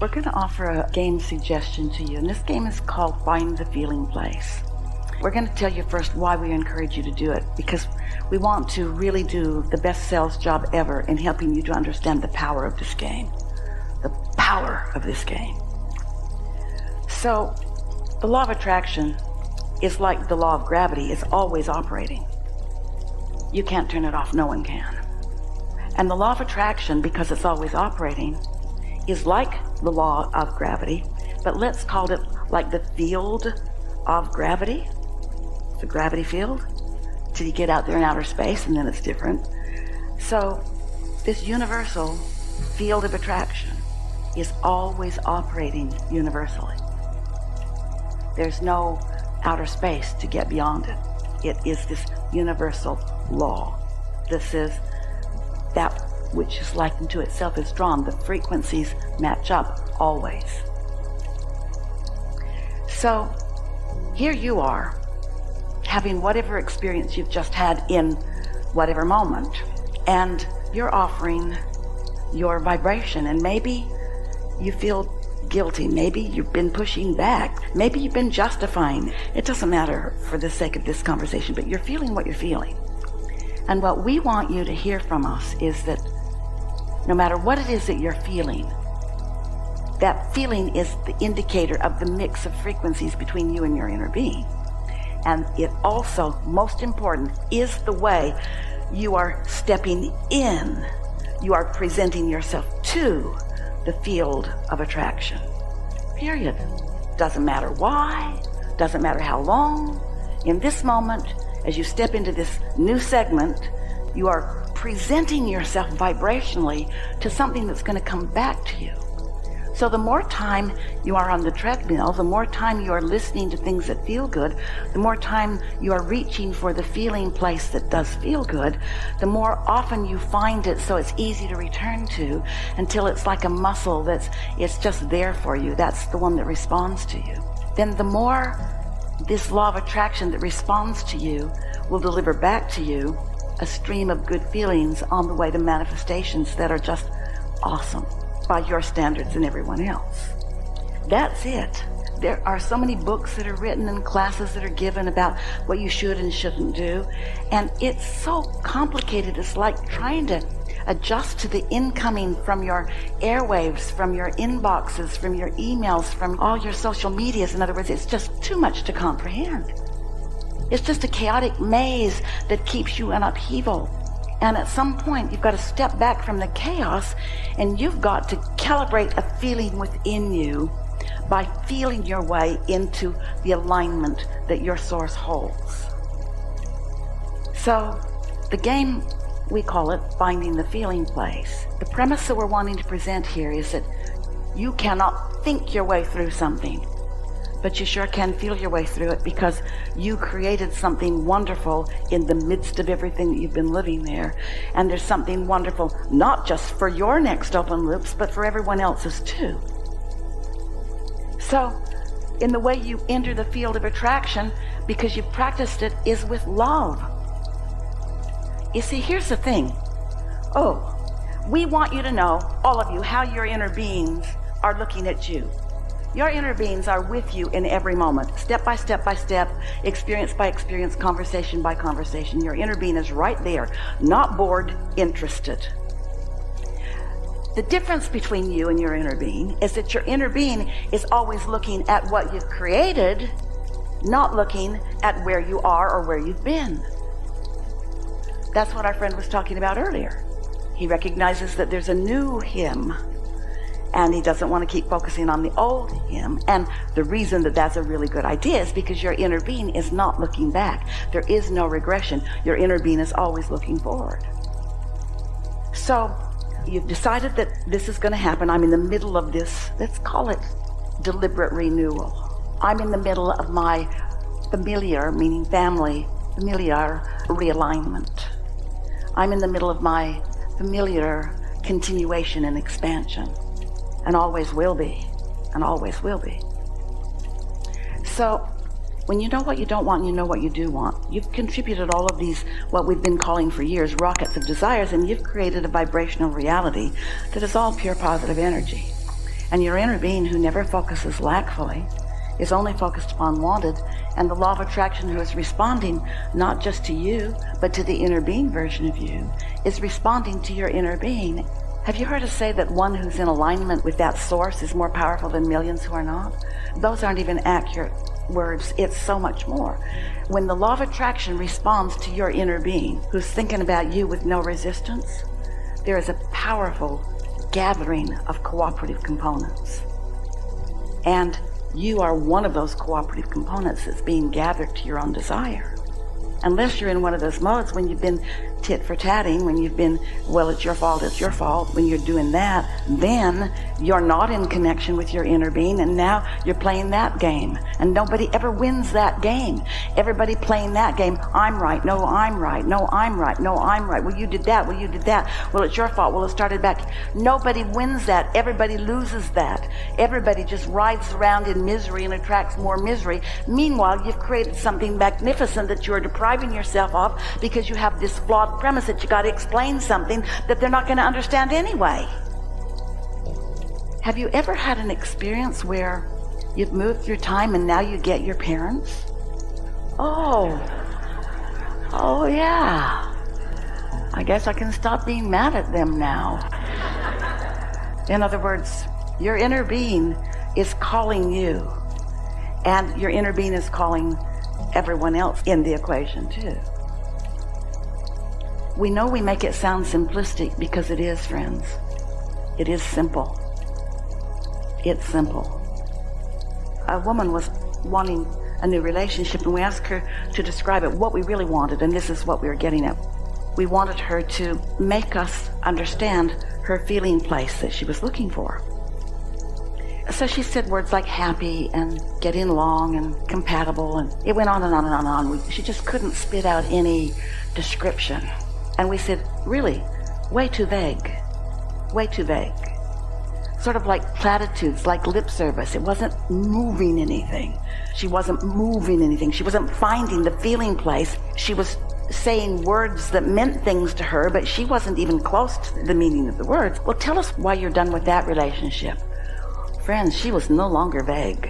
We're going to offer a game suggestion to you, and this game is called Find the Feeling Place. We're going to tell you first why we encourage you to do it, because we want to really do the best sales job ever in helping you to understand the power of this game. The power of this game. So, the law of attraction is like the law of gravity. It's always operating. You can't turn it off. No one can. And the law of attraction, because it's always operating, is like the law of gravity, but let's call it like the field of gravity, the gravity field, till you get out there in outer space, and then it's different. So this universal field of attraction is always operating universally. There's no outer space to get beyond it. It is this universal law. This is that which is likened to itself is drawn. The frequencies match up always. So here you are, having whatever experience you've just had in whatever moment, and you're offering your vibration, and maybe you feel guilty, maybe you've been pushing back, maybe you've been justifying. It doesn't matter for the sake of this conversation, but you're feeling what you're feeling. And what we want you to hear from us is that no matter what it is that you're feeling, that feeling is the indicator of the mix of frequencies between you and your inner being. And it also, most important, is the way you are stepping in. You are presenting yourself to the field of attraction. Period. Doesn't matter why, doesn't matter how long. In this moment, as you step into this new segment, you are presenting yourself vibrationally to something that's going to come back to you. So the more time you are on the treadmill, the more time you are listening to things that feel good, the more time you are reaching for the feeling place that does feel good, the more often you find it so it's easy to return to until it's like a muscle it's just there for you. That's the one that responds to you. Then the more this law of attraction that responds to you will deliver back to you a stream of good feelings on the way to manifestations that are just awesome by your standards and everyone else. That's it. There are so many books that are written and classes that are given about what you should and shouldn't do, and it's so complicated. It's like trying to adjust to the incoming from your airwaves, from your inboxes, from your emails, from all your social medias. In other words, it's just too much to comprehend. It's just a chaotic maze that keeps you in upheaval. And at some point, you've got to step back from the chaos, and you've got to calibrate a feeling within you by feeling your way into the alignment that your source holds. So the game, we call it Finding the Feeling Place. The premise that we're wanting to present here is that you cannot think your way through something, but you sure can feel your way through it, because you created something wonderful in the midst of everything that you've been living there. And there's something wonderful, not just for your next open loops, but for everyone else's too. So, in the way you enter the field of attraction, because you've practiced it, is with love. You see, here's the thing. We want you to know, all of you, how your inner beings are looking at you. Your inner beings are with you in every moment, step by step by step, experience by experience, conversation by conversation. Your inner being is right there, not bored, interested. The difference between you and your inner being is that your inner being is always looking at what you've created, not looking at where you are or where you've been. That's what our friend was talking about earlier. He recognizes that there's a new him, and he doesn't want to keep focusing on the old him. And the reason that that's a really good idea is because your inner being is not looking back. There is no regression. Your inner being is always looking forward. So you've decided that this is going to happen. I'm in the middle of this, let's call it deliberate renewal. I'm in the middle of my familiar, meaning family, familiar realignment. I'm in the middle of my familiar continuation and expansion. And always will be, and always will be. So when you know what you don't want and you know what you do want, you've contributed all of these, what we've been calling for years, rockets of desires, and you've created a vibrational reality that is all pure positive energy. And your inner being, who never focuses lackfully, is only focused upon wanted, and the law of attraction, who is responding not just to you, but to the inner being version of you, is responding to your inner being. Have you heard us say that one who's in alignment with that source is more powerful than millions who are not? Those aren't even accurate words. It's so much more. When the law of attraction responds to your inner being, who's thinking about you with no resistance, there is a powerful gathering of cooperative components. And you are one of those cooperative components that's being gathered to your own desire. Unless you're in one of those modes when you've been tit for tatting, when you've been, well, it's your fault, when you're doing that, then you're not in connection with your inner being, and now you're playing that game. And nobody ever wins that game. Everybody playing that game, I'm right, no, I'm right, no, I'm right, no, I'm right. Well, you did that, well, you did that. Well, it's your fault, well, it started back. Nobody wins that. Everybody loses that. Everybody just rides around in misery and attracts more misery. Meanwhile, you've created something magnificent that you're depriving yourself of because you have this flawed premise that you got to explain something that they're not going to understand anyway. Have you ever had an experience where you've moved through time and now you get your parents? Oh yeah. I guess I can stop being mad at them now. In other words, your inner being is calling you, and your inner being is calling everyone else in the equation too. We know we make it sound simplistic because it is, friends. It is simple. It's simple. A woman was wanting a new relationship, and we asked her to describe it, what we really wanted, and this is what we were getting at. We wanted her to make us understand her feeling place that she was looking for. So she said words like happy and getting along and compatible, and it went on and on and on and on. She just couldn't spit out any description. And we said, really, way too vague, way too vague. Sort of like platitudes, like lip service. It wasn't moving anything. She wasn't moving anything. She wasn't finding the feeling place. She was saying words that meant things to her, but she wasn't even close to the meaning of the words. Well, tell us why you're done with that relationship. Friends, she was no longer vague.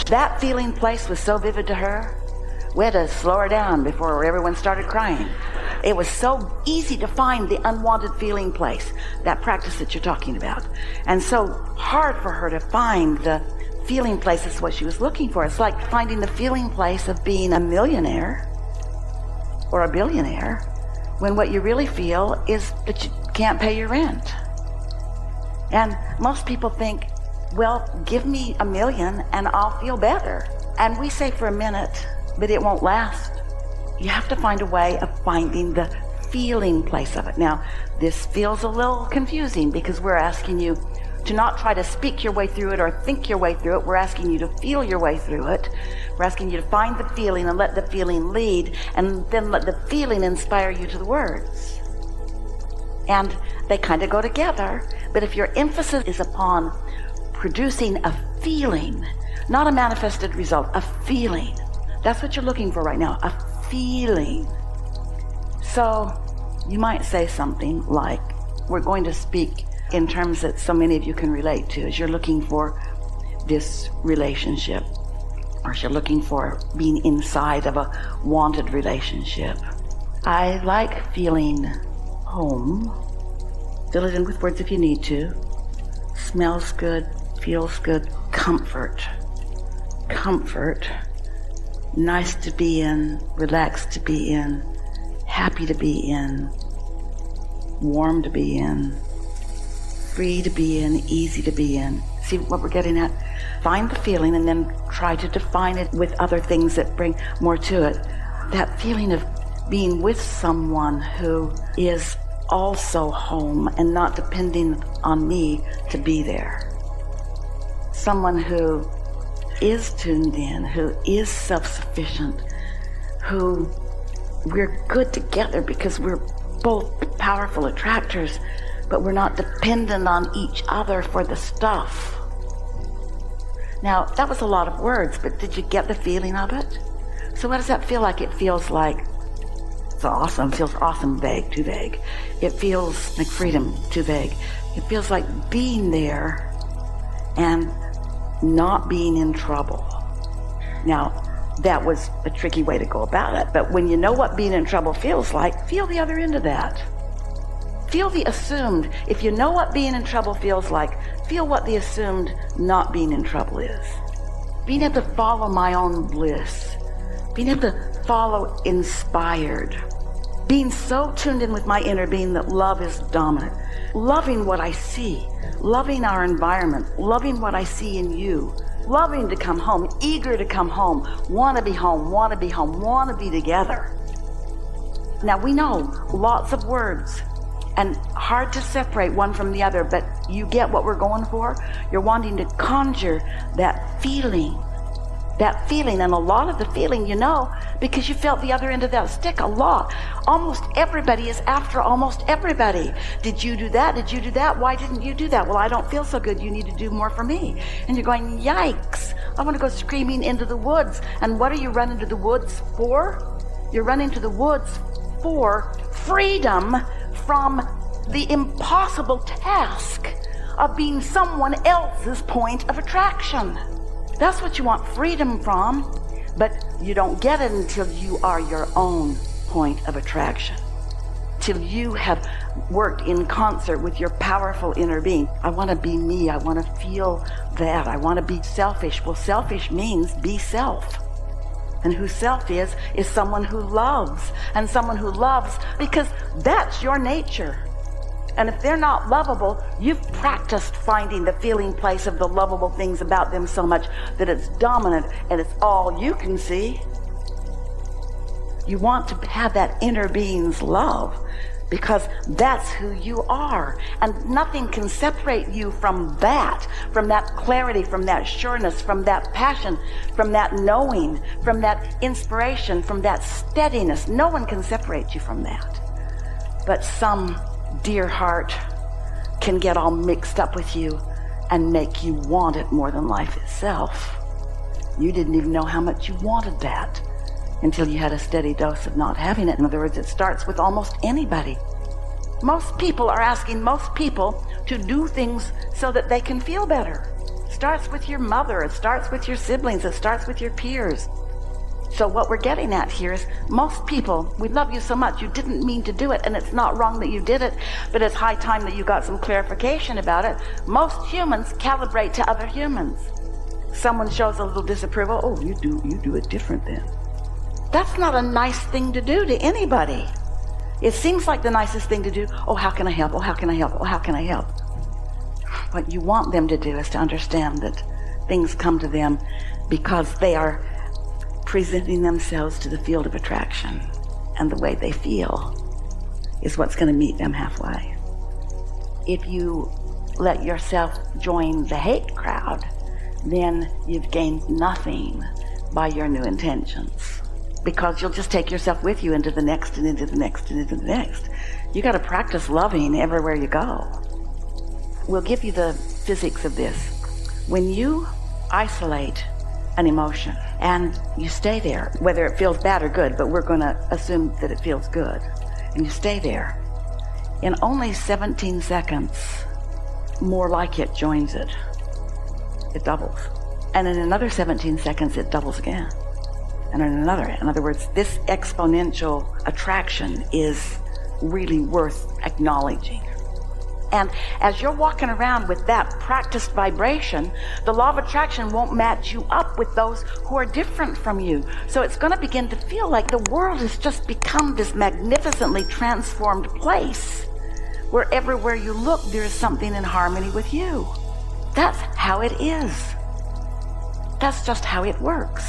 That feeling place was so vivid to her, we had to slow her down before everyone started crying. It was so easy to find the unwanted feeling place, that practice that you're talking about, and so hard for her to find the feeling place is what she was looking for. It's like finding the feeling place of being a millionaire or a billionaire when what you really feel is that you can't pay your rent. And most people think, well, give me $1 million and I'll feel better. And we say for a minute, but it won't last. You have to find a way of finding the feeling place of it. Now, this feels a little confusing because we're asking you to not try to speak your way through it or think your way through it. We're asking you to feel your way through it. We're asking you to find the feeling and let the feeling lead, and then let the feeling inspire you to the words. And they kind of go together, but if your emphasis is upon producing a feeling, not a manifested result, a feeling, that's what you're looking for right now, a feeling. So you might say something like, we're going to speak in terms that so many of you can relate to, as you're looking for this relationship, or as you're looking for being inside of a wanted relationship. I like feeling home. Fill it in with words if you need to. Smells good, feels good, comfort. Comfort. Nice to be in, relaxed to be in, happy to be in, warm to be in, free to be in, easy to be in. See what we're getting at? Find the feeling and then try to define it with other things that bring more to it. That feeling of being with someone who is also home and not depending on me to be there. Someone who is tuned in, who is self-sufficient, who we're good together because we're both powerful attractors, but we're not dependent on each other for the stuff. Now, that was a lot of words, but did you get the feeling of it? So what does that feel like? It feels like, it's awesome, feels awesome, vague, too vague. It feels like freedom, too vague. It feels like being there and not being in trouble. Now, that was a tricky way to go about it, but when you know what being in trouble feels like, feel the other end of that. Feel the assumed. If you know what being in trouble feels like, feel what the assumed not being in trouble is. Being able to follow my own bliss. Being able to follow inspired. Being so tuned in with my inner being that love is dominant. Loving what I see. Loving our environment. Loving what I see in you. Loving to come home. Eager to come home. Want to be home. Want to be home. Want to be together. Now we know lots of words and hard to separate one from the other, but you get what we're going for? You're wanting to conjure that feeling. That feeling, and a lot of the feeling you know because you felt the other end of that stick a lot. Almost everybody is after almost everybody. Did you do that? Did you do that? Why didn't you do that? Well, I don't feel so good. You need to do more for me. And you're going, yikes, I want to go screaming into the woods. And what are you running to the woods for? You're running to the woods for freedom from the impossible task of being someone else's point of attraction. That's what you want freedom from, but you don't get it until you are your own point of attraction. Till you have worked in concert with your powerful inner being. I want to be me. I want to feel that. I want to be selfish. Well, selfish means be self. And who self is someone who loves. And someone who loves because that's your nature. And if they're not lovable, you've practiced finding the feeling place of the lovable things about them so much that it's dominant and it's all you can see. You want to have that inner being's love because that's who you are. And nothing can separate you from that clarity, from that sureness, from that passion, from that knowing, from that inspiration, from that steadiness. No one can separate you from that. But some dear heart can get all mixed up with you and make you want it more than life itself. You didn't even know how much you wanted that until you had a steady dose of not having it. In other words, it starts with almost anybody. Most people are asking most people to do things so that they can feel better. It starts with your mother, it starts with your siblings, it starts with your peers. So what we're getting at here is most people, we love you so much, you didn't mean to do it, and it's not wrong that you did it, but it's high time that you got some clarification about it. Most humans calibrate to other humans. Someone shows a little disapproval, oh, you do it different then. That's not a nice thing to do to anybody. It seems like the nicest thing to do, oh, how can I help? Oh, how can I help? Oh, how can I help? What you want them to do is to understand that things come to them because they are presenting themselves to the field of attraction, and the way they feel is what's going to meet them halfway. If you let yourself join the hate crowd, then you've gained nothing by your new intentions, because you'll just take yourself with you into the next and into the next and into the next. You got to practice loving everywhere you go. We'll give you the physics of this. When you isolate an emotion and you stay there, whether it feels bad or good, but we're going to assume that it feels good, and you stay there, in only 17 seconds, more like it joins it. It doubles. And in another 17 seconds, it doubles again. And in another. In other words, this exponential attraction is really worth acknowledging. And as you're walking around with that practiced vibration, the law of attraction won't match you up with those who are different from you. So it's going to begin to feel like the world has just become this magnificently transformed place where everywhere you look, there is something in harmony with you. That's how it is. That's just how it works.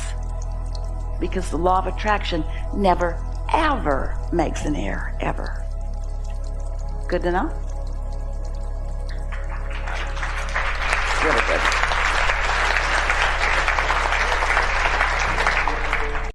Because the law of attraction never, ever makes an error, ever. Good to know? Really good.